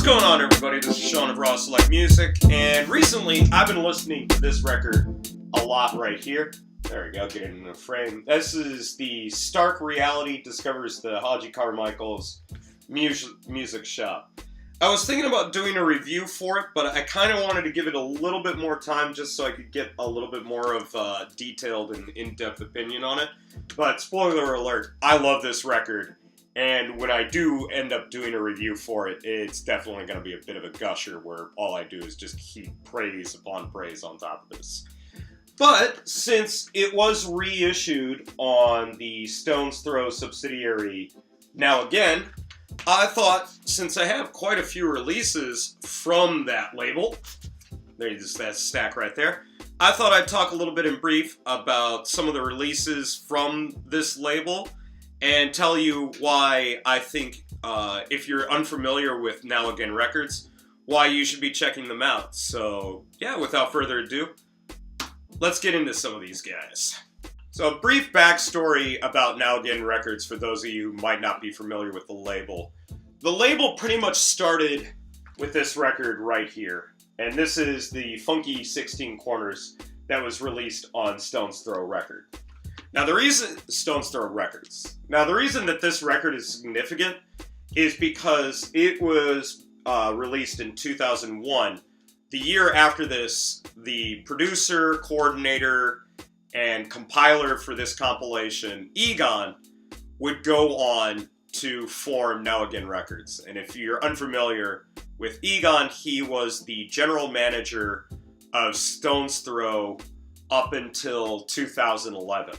going on, everybody? This is Sean of Raw Select Music, and recently I've been listening to this record a lot right here. There we go, getting in the frame. This is the Stark Reality Discovers the Haji Carmichael's Music Shop. I was thinking about doing a review for it, but I kind of wanted to give it a little bit more time just so I could get a little bit more of a detailed and in-depth opinion on it. But spoiler alert, I love this record. And when I do end up doing a review for it, it's definitely going to be a bit of a gusher where all I do is just heap praise upon praise on top of this. But since it was reissued on the Stones Throw subsidiary Now Again, I thought since I have quite a few releases from that label, there's that stack right there, I thought I'd talk a little bit in brief about some of the releases from this label and tell you why I think, if you're unfamiliar with Now Again Records, why you should be checking them out. So, yeah, without further ado, let's get into some of these guys. So, a brief backstory about Now Again Records for those of you who might not be familiar with the label. The label pretty much started with this record right here. And this is the funky 16 Corners that was released on Stones Throw Record. Now the reason that this record is significant is because it was released in 2001. The year after this, the producer, coordinator, and compiler for this compilation, Egon, would go on to form Now Again Records. And if you're unfamiliar with Egon, he was the general manager of Stones Throw up until 2011.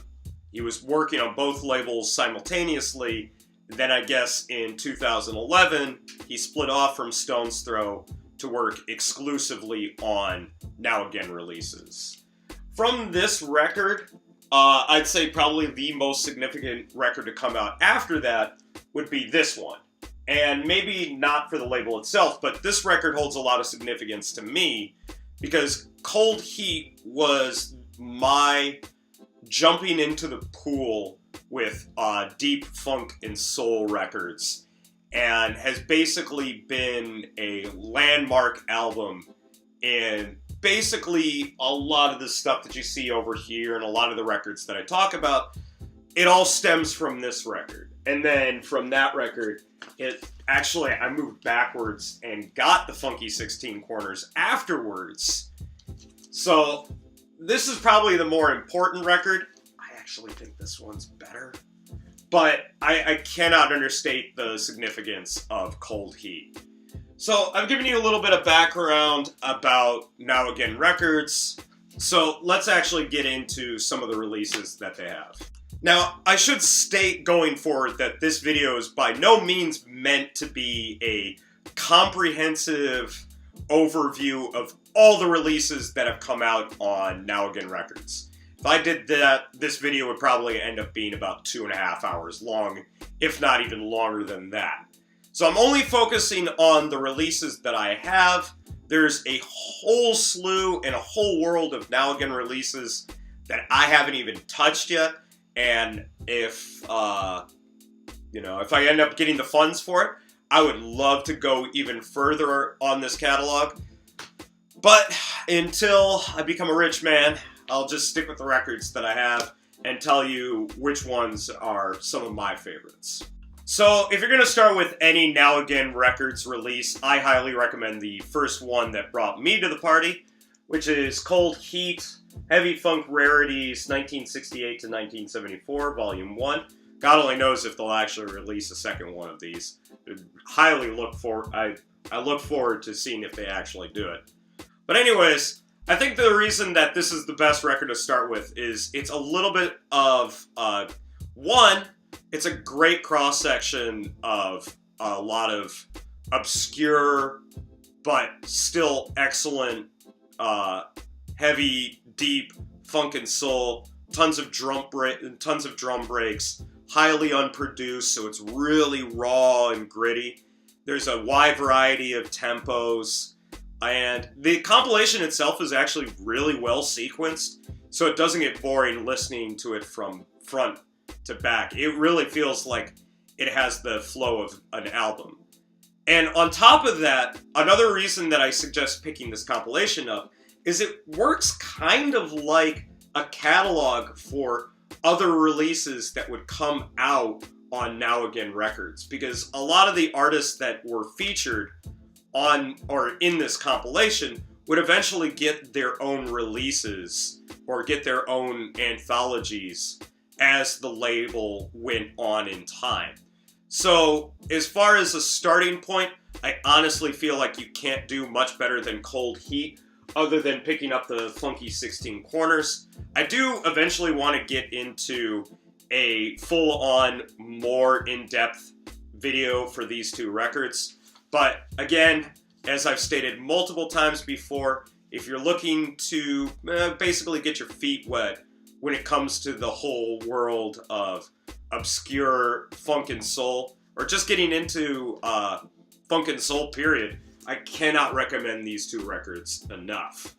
He was working on both labels simultaneously. Then I guess in 2011, he split off from Stones Throw to work exclusively on Now Again releases. From this record, I'd say probably the most significant record to come out after that would be this one. And maybe not for the label itself, but this record holds a lot of significance to me because Cold Heat was my jumping into the pool with deep funk and soul records, and has basically been a landmark album in basically a lot of the stuff that you see over here and a lot of the records that I talk about. It all stems from this record. And then from that record, I moved backwards and got the Funky 16 Corners afterwards. So this is probably the more important record. I actually think this one's better. But I cannot understate the significance of Cold Heat. So I've given you a little bit of background about Now Again Records. So let's actually get into some of the releases that they have. Now, I should state going forward that this video is by no means meant to be a comprehensive overview of all the releases that have come out on Now Again Records. If I did that, this video would probably end up being about 2.5 hours long, if not even longer than that. So I'm only focusing on the releases that I have. There's a whole slew and a whole world of Now Again releases that I haven't even touched yet. And if I end up getting the funds for it, I would love to go even further on this catalog. But until I become a rich man, I'll just stick with the records that I have and tell you which ones are some of my favorites. So if you're going to start with any Now Again Records release, I highly recommend the first one that brought me to the party, which is Cold Heat, Heavy Funk Rarities 1968 to 1974, Volume 1. God only knows if they'll actually release a second one of these. I look forward to seeing if they actually do it. But anyways, I think the reason that this is the best record to start with is it's a little bit of, one, it's a great cross-section of a lot of obscure but still excellent heavy, deep funk and soul, tons of drum breaks, highly unproduced, so it's really raw and gritty. There's a wide variety of tempos, and the compilation itself is actually really well sequenced, so it doesn't get boring listening to it from front to back. It really feels like it has the flow of an album. And on top of that, another reason that I suggest picking this compilation up is it works kind of like a catalog for other releases that would come out on Now Again Records, because a lot of the artists that were featured on or in this compilation would eventually get their own releases or get their own anthologies as the label went on in time. So as far as a starting point, I honestly feel like you can't do much better than Cold Heat other than picking up the Funky 16 Corners. I do eventually want to get into a full-on, more in-depth video for these two records. But again, as I've stated multiple times before, if you're looking to basically get your feet wet when it comes to the whole world of obscure funk and soul, or just getting into funk and soul period, I cannot recommend these two records enough.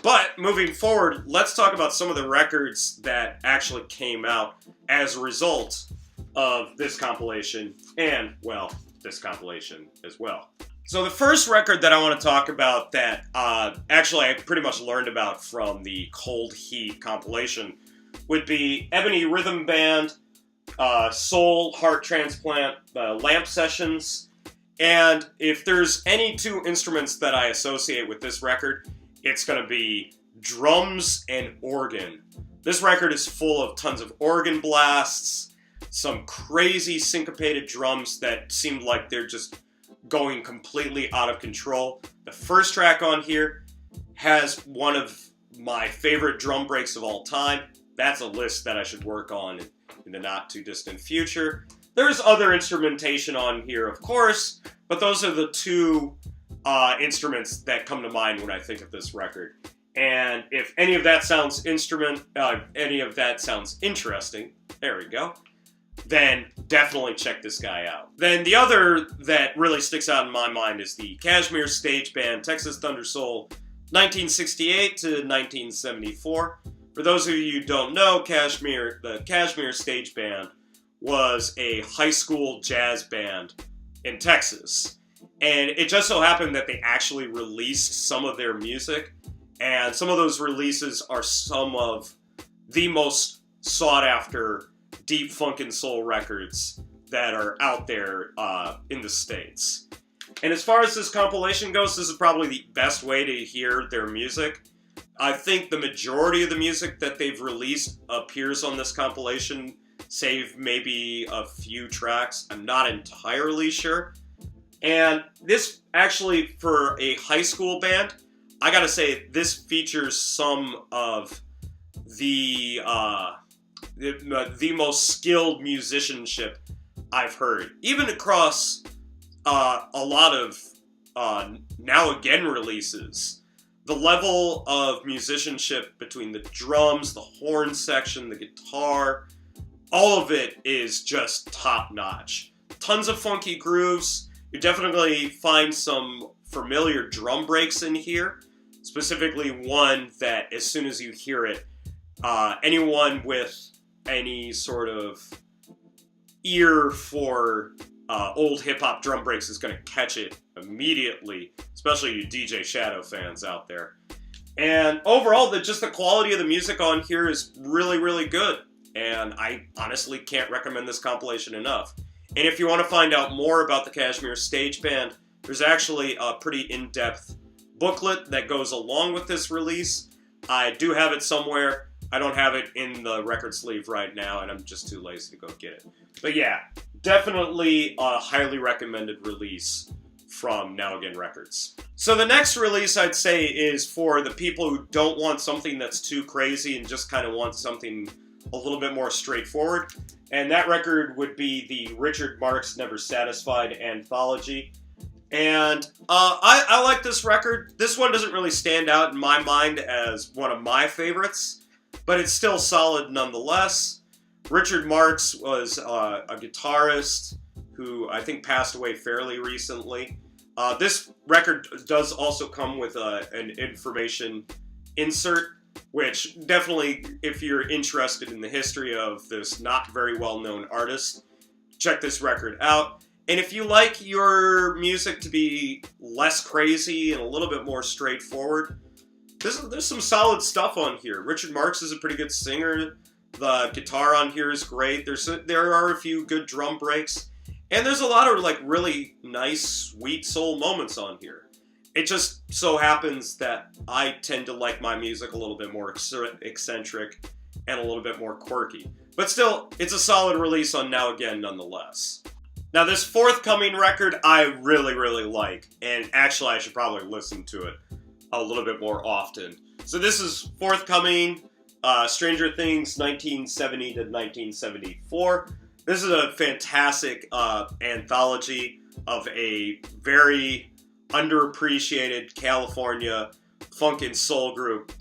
But moving forward, let's talk about some of the records that actually came out as a result of this compilation, and, well, this compilation as well. So the first record that I want to talk about that actually I pretty much learned about from the Cold Heat compilation would be Ebony Rhythm Band, Soul Heart Transplant, Lamp Sessions, and if there's any two instruments that I associate with this record, it's going to be drums and organ. This record is full of tons of organ blasts, some crazy syncopated drums that seemed like they're just going completely out of control. The first track on here has one of my favorite drum breaks of all time. That's a list that I should work on in the not too distant future. There's other instrumentation on here, of course, but those are the two instruments that come to mind when I think of this record. And if any of that sounds interesting, there we go, then definitely check this guy out. Then the other that really sticks out in my mind is the Kashmir Stage Band, Texas Thunder Soul, 1968 to 1974. For those of you who don't know, the Kashmir Stage Band was a high school jazz band in Texas. And it just so happened that they actually released some of their music, and some of those releases are some of the most sought-after deep funk and soul records that are out there in the States. And as far as this compilation goes, this is probably the best way to hear their music. I think the majority of the music that they've released appears on this compilation, save maybe a few tracks. I'm not entirely sure. And this actually, for a high school band, I gotta say, this features some of the most skilled musicianship I've heard. Even across a lot of Now Again releases, the level of musicianship between the drums, the horn section, the guitar, all of it is just top-notch. Tons of funky grooves. You definitely find some familiar drum breaks in here, specifically one that as soon as you hear it, anyone with any sort of ear for old hip-hop drum breaks is going to catch it immediately, especially you DJ Shadow fans out there. And overall, the quality of the music on here is really, really good, and I honestly can't recommend this compilation enough. And if you want to find out more about the Kashmir Stage Band, there's actually a pretty in-depth booklet that goes along with this release. I do have it somewhere. I don't have it in the record sleeve right now, and I'm just too lazy to go get it. But yeah, definitely a highly recommended release from Now Again Records. So the next release I'd say is for the people who don't want something that's too crazy and just kind of want something a little bit more straightforward. And that record would be the Richard Marx Never Satisfied anthology. And I like this record. This one doesn't really stand out in my mind as one of my favorites, but it's still solid nonetheless. Richard Marx was a guitarist who I think passed away fairly recently. This record does also come with an information insert, which definitely, if you're interested in the history of this not very well-known artist, check this record out. And if you like your music to be less crazy and a little bit more straightforward, there's some solid stuff on here. Richard Marx is a pretty good singer. The guitar on here is great. There are a few good drum breaks. And there's a lot of like really nice, sweet soul moments on here. It just so happens that I tend to like my music a little bit more eccentric and a little bit more quirky. But still, it's a solid release on Now Again nonetheless. Now this forthcoming record I really, really like. And actually I should probably listen to it a little bit more often. So this is forthcoming, Stranger Things 1970 to 1974. This is a fantastic anthology of a very underappreciated California funk and soul group.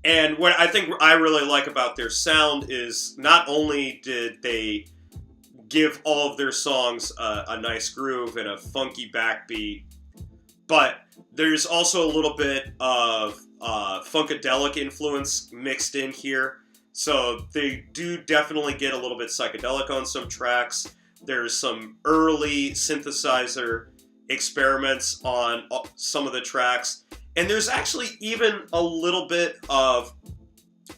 And what I think I really like about their sound is not only did they give all of their songs a nice groove and a funky backbeat, but there's also a little bit of funkadelic influence mixed in here. So they do definitely get a little bit psychedelic on some tracks. There's some early synthesizer experiments on some of the tracks. And there's actually even a little bit of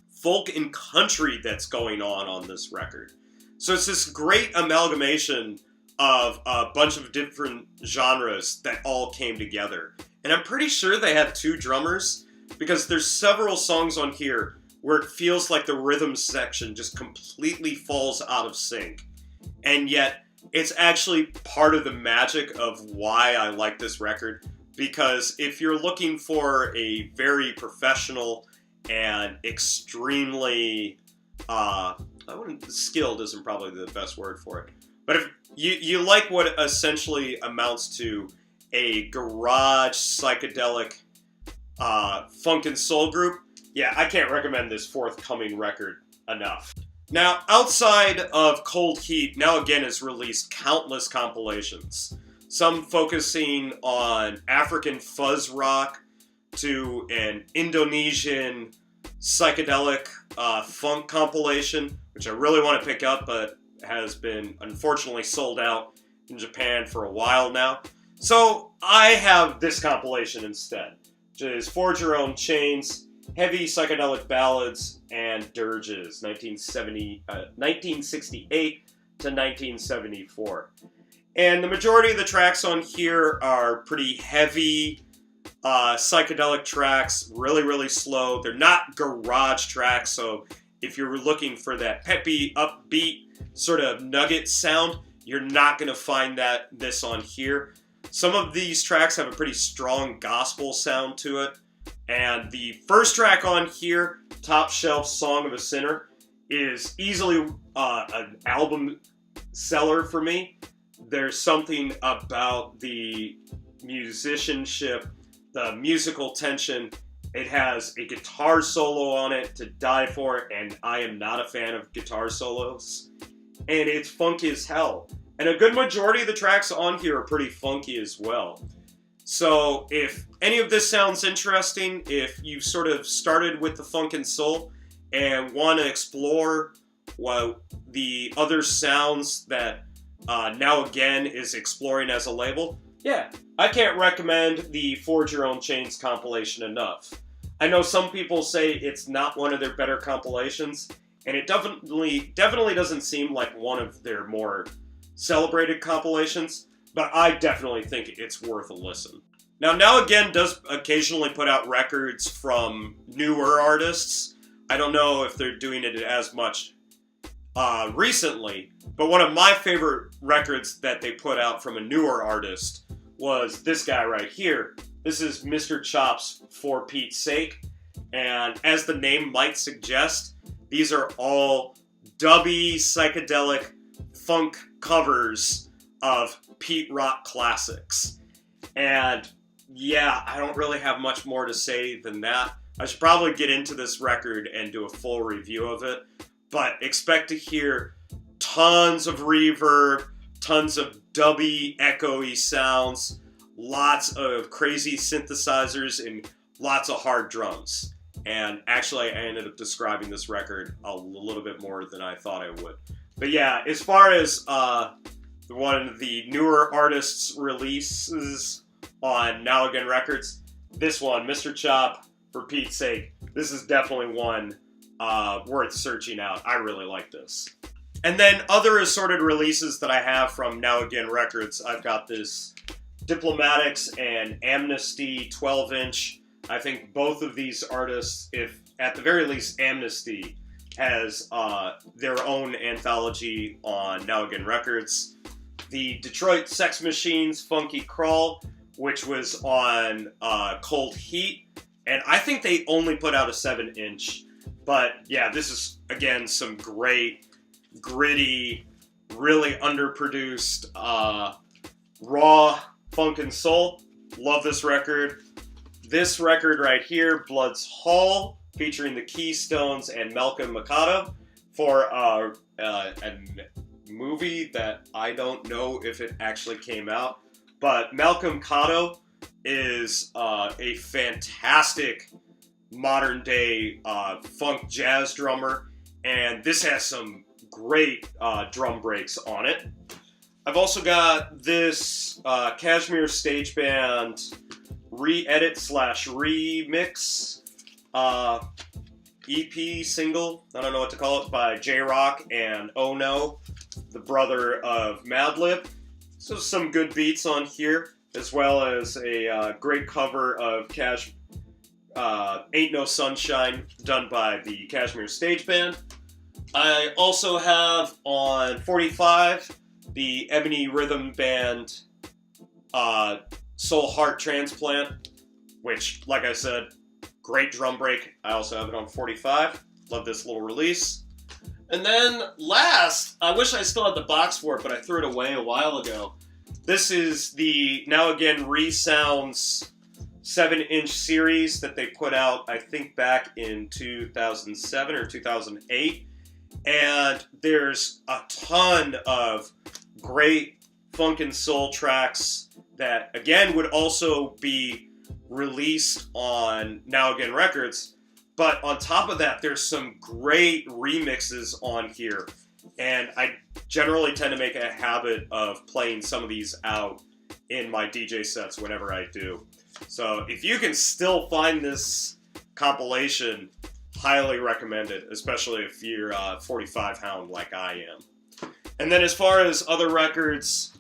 folk and country that's going on this record. So it's this great amalgamation of a bunch of different genres that all came together. And I'm pretty sure they had two drummers, because there's several songs on here where it feels like the rhythm section just completely falls out of sync. And yet, it's actually part of the magic of why I like this record, because if you're looking for a very professional and extremely, skilled isn't probably the best word for it, but if you like what essentially amounts to a garage psychedelic funk and soul group, yeah, I can't recommend this forthcoming record enough. Now, outside of Cold Heat, Now Again has released countless compilations. Some focusing on African fuzz rock to an Indonesian psychedelic funk compilation, which I really want to pick up, but has been unfortunately sold out in Japan for a while now. So I have this compilation instead, which is For Jerome Chainz, Heavy Psychedelic Ballads and Dirges, 1968 to 1974. And the majority of the tracks on here are pretty heavy psychedelic tracks, really, really slow. They're not garage tracks, so if you're looking for that peppy, upbeat sort of nugget sound, you're not going to find this on here. Some of these tracks have a pretty strong gospel sound to it. And the first track on here, Top Shelf Song of a Sinner, is easily an album seller for me. There's something about the musicianship, the musical tension. It has a guitar solo on it to die for, and I am not a fan of guitar solos. And it's funky as hell. And a good majority of the tracks on here are pretty funky as well. So if any of this sounds interesting, if you've sort of started with the funk and soul and want to explore the other sounds that Now Again is exploring as a label, yeah, I can't recommend the For Jerome Chainz compilation enough. I know some people say it's not one of their better compilations, and it definitely doesn't seem like one of their more celebrated compilations, but I definitely think it's worth a listen. Now Again does occasionally put out records from newer artists. I don't know if they're doing it as much recently, but one of my favorite records that they put out from a newer artist was this guy right here. This is Mr. Chop's For Pete's Sake, and as the name might suggest, these are all dubby, psychedelic funk covers of Pete Rock classics. And yeah, I don't really have much more to say than that. I should probably get into this record and do a full review of it, but expect to hear tons of reverb, tons of dubby, echoey sounds, lots of crazy synthesizers, and lots of hard drums. And actually, I ended up describing this record a little bit more than I thought I would. But yeah, as far as one of the newer artists' releases on Now Again Records. This one, Mr. Chop, for Pete's sake, this is definitely one worth searching out. I really like this. And then other assorted releases that I have from Now Again Records. I've got this Diplomatics and Amnesty 12-inch. I think both of these artists, if at the very least Amnesty, has their own anthology on Now Again Records. The Detroit Sex Machines Funky Crawl, which was on Cold Heat. And I think they only put out a 7-inch. But yeah, this is, again, some great, gritty, really underproduced, raw funk and soul. Love this record. This record right here, Blood's Hall, featuring the Keystones and Malcolm Mikado, for a movie that I don't know if it actually came out. But Malcolm Mikado is a fantastic modern-day funk jazz drummer, and this has some great drum breaks on it. I've also got this Kashmir Stage Band re-edit / remix EP single, I don't know what to call it, by J-Rock and Oh No, the brother of Madlib. So some good beats on here, as well as a great cover of Ain't No Sunshine, done by the Kashmir Stage Band. I also have on 45 the Ebony Rhythm Band Soul Heart Transplant, which, like I said, great drum break. I also have it on 45. Love this little release. And then last, I wish I still had the box for it, but I threw it away a while ago. This is the Now Again Resounds 7-inch series that they put out, I think, back in 2007 or 2008. And there's a ton of great funk and soul tracks that, again, would also be released on Now Again Records. But on top of that, there's some great remixes on here. And I generally tend to make a habit of playing some of these out in my DJ sets whenever I do. So if you can still find this compilation, highly recommend it, especially if you're a 45 hound like I am. And then as far as other records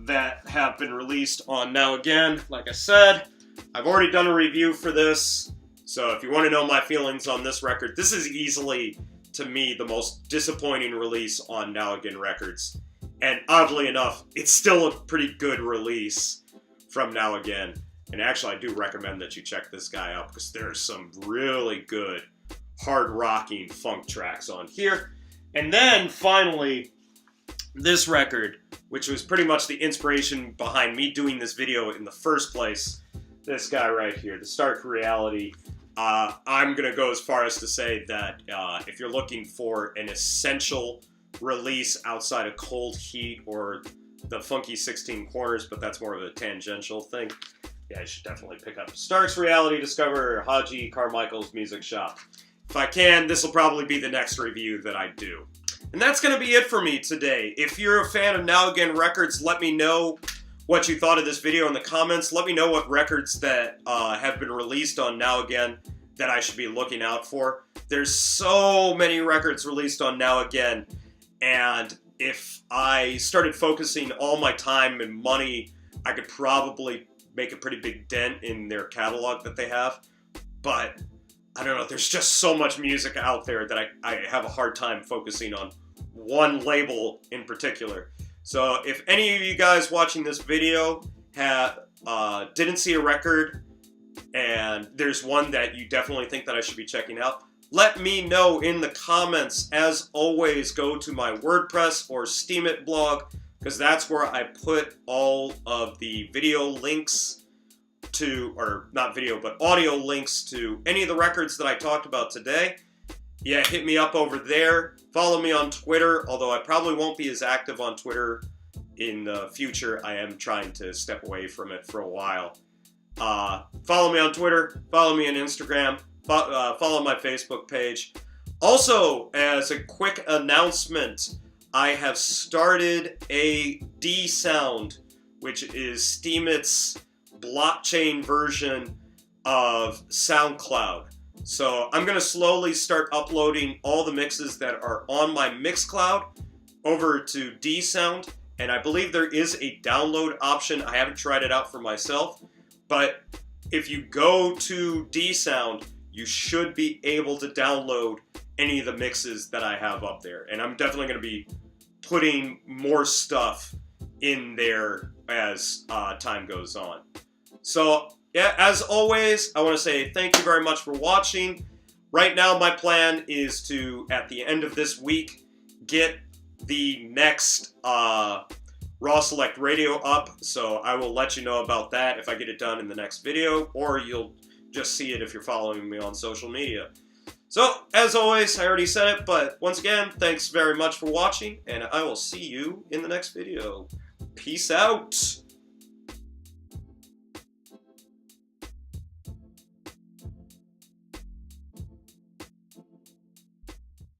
that have been released on Now Again, like I said, I've already done a review for this. So if you want to know my feelings on this record, this is easily, to me, the most disappointing release on Now Again Records. And oddly enough, it's still a pretty good release from Now Again. And actually, I do recommend that you check this guy out, because there's some really good hard-rocking funk tracks on here. And then, finally, this record, which was pretty much the inspiration behind me doing this video in the first place. This guy right here, The Stark Reality. I'm going to go as far as to say that if you're looking for an essential release outside of Cold Heat or the Funky 16 Corners, but that's more of a tangential thing, yeah, you should definitely pick up Stark's Reality Discover or Haji Carmichael's Music Shop. If I can, this will probably be the next review that I do. And that's going to be it for me today. If you're a fan of Now Again Records, let me know what you thought of this video in the comments. Let me know what records that have been released on Now Again that I should be looking out for. There's so many records released on Now Again, and if I started focusing all my time and money, I could probably make a pretty big dent in their catalog that they have. But I don't know, there's just so much music out there that I have a hard time focusing on one label in particular. So if any of you guys watching this video didn't see a record and there's one that you definitely think that I should be checking out, let me know in the comments. As always, go to my WordPress or Steemit blog, because that's where I put all of the video links to, or not video, but audio links to any of the records that I talked about today. Yeah, hit me up over there. Follow me on Twitter, although I probably won't be as active on Twitter in the future. I am trying to step away from it for a while. Follow me on Twitter. Follow me on Instagram. Follow my Facebook page. Also, as a quick announcement, I have started a D Sound, which is Steemit's blockchain version of SoundCloud. So I'm going to slowly start uploading all the mixes that are on my Mixcloud over to D Sound, and I believe there is a download option. I haven't tried it out for myself, but if you go to D Sound, you should be able to download any of the mixes that I have up there. And I'm definitely going to be putting more stuff in there as time goes on. So yeah, as always, I want to say thank you very much for watching. Right now, my plan is to, at the end of this week, get the next Raw Select Radio up. So I will let you know about that if I get it done in the next video, or you'll just see it if you're following me on social media. So, as always, I already said it, but once again, thanks very much for watching, and I will see you in the next video. Peace out!